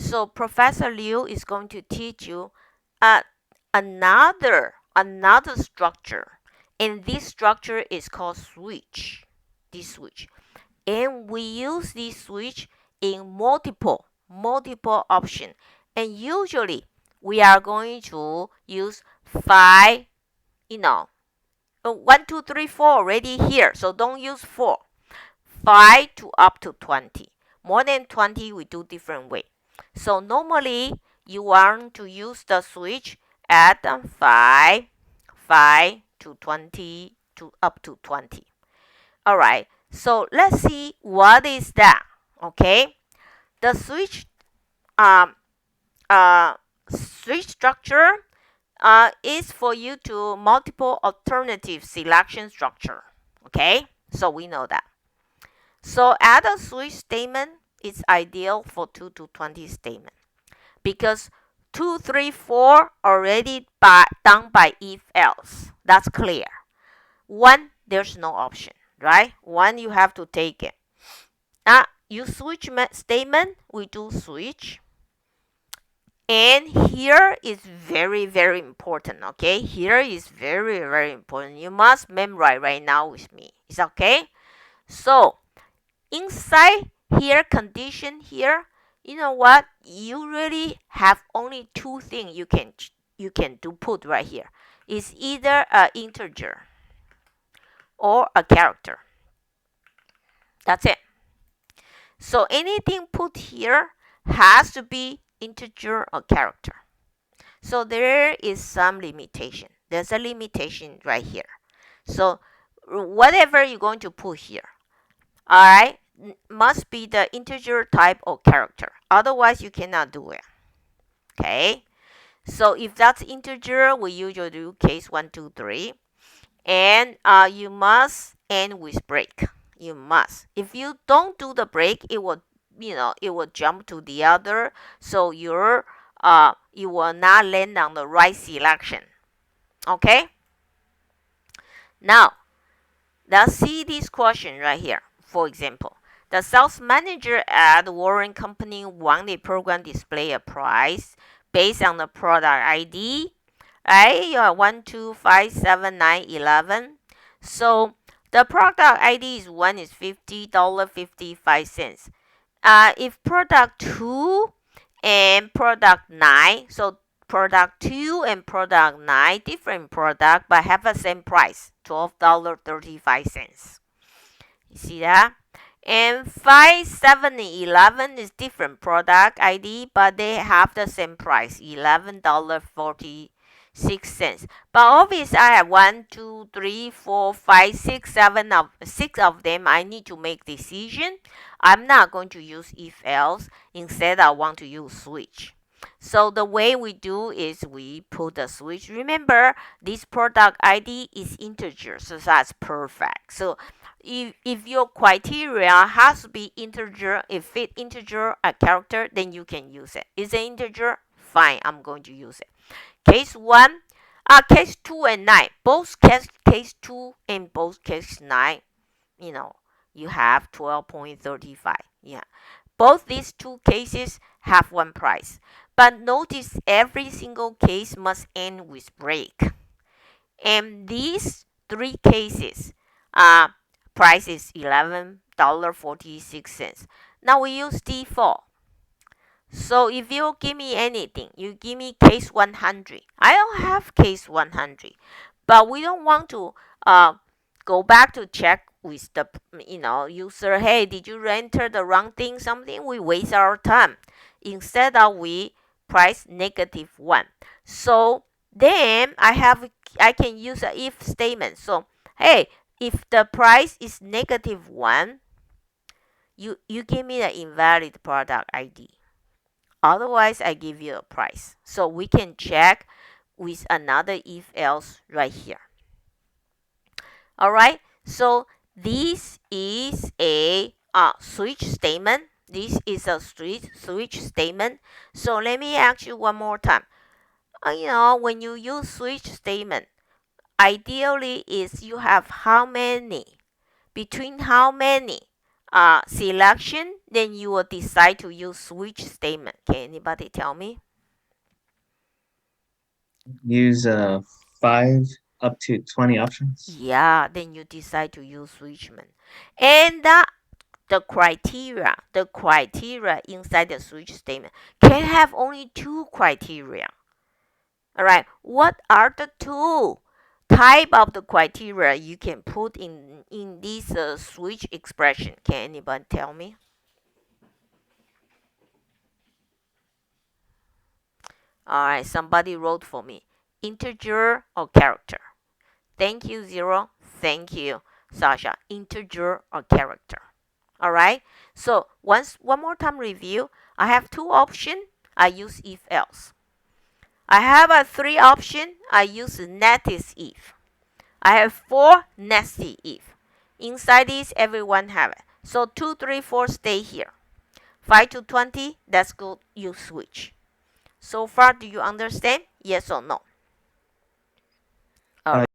So Professor Liu is going to teach you uh, another structure, and this structure is called switch. This switch, and we use this switch in multiple option, and usually we are going to use 5, 1 2 3 4 already here, so don't use 4. 5 to up to 20. More than 20 we do different way. So normally you want to use the switch at 5 to 20 to up to 20. All right, so let's see what is that. Okay, the um, uh, switch structure is for you to multiple alternative selection structure. Okay, so we know that. So add a switch statement is ideal for 2 to 20 statement because 2, 3, 4 already done by if else. That's clear. 1, there's no option, right? 1, you have to take it. You switch statement, we do switch. And here is very, very important, okay? Here is very, very important. You must memorize right now with me. Is okay? So, inside here, condition here, you know what? You really have only 2 things you can do put right here. It's either an integer or a character. That's it. So anything put here has to be integer or character. So there is some limitation. There's a limitation right here. So whatever you're going to put here, all right, must be the integer type or character. Otherwise, you cannot do it. Okay. So if that's integer, we usually do case 1, 2, 3. And you must end with break. You must. If you don't do the break, it will jump to the other. So you will not land on the right selection. Okay. Now, let's see this question right here. For example, the sales manager at Warren Company won a program display a price based on the product ID. Right? You are 1, 2, 5, 7, 9, 11. So the product ID is $50.55. If product 2 and product 9, so product 2 and product 9, different product but have the same price, $12.35. You see that? And 5, 7, and 11 is different product ID, but they have the same price, $11.46. But obviously, I have 1, 2, 3, 4, 5, 6, 7 of 6 of them. I need to make decision. I'm not going to use if else. Instead, I want to use switch. So the way we do is we put the switch. Remember, this product ID is integer, so that's perfect. So if your criteria has to be integer, if it integer a character, then you can use it. Is it integer? Fine, I'm going to use it. Case 1, case 2 and 9. Both case 2 and both case 9, you have 12.35. Yeah. Both these 2 cases have 1 price. But notice every single case must end with break. And these 3 cases, price is $11.46. Now we use default. So if you give me anything, you give me case 100. I don't have case 100, but we don't want to go back to check with the user. Hey, did you enter the wrong thing? Something we waste our time. Instead of we price -1. So then I can use a if statement. So hey, if the price is -1, you give me the invalid product ID. Otherwise, I give you a price. So we can check with another if else right here. All right. So this is a switch statement. This is a switch statement. So let me ask you one more time. When you use switch statement, ideally is you have how many, between how many selection, then you will decide to use switch statement. Can anybody tell me? Use 5 up to 20 options. Yeah, then you decide to use switchman. And the criteria inside the switch statement can have only two criteria. All right, what are the two type of the criteria you can put in this switch expression? Can anybody tell me? All right, somebody wrote for me. Integer or character? Thank you, Zero. Thank you, Sasha. Integer or character? All right. So one more time review. I have two options. I use if else. I have a three option. I use next if. I have four nested if. Inside this, everyone have it. So 2, 3, 4 stay here. 5 to 20, let's go use switch. So far, do you understand? Yes or no? All Uh, right.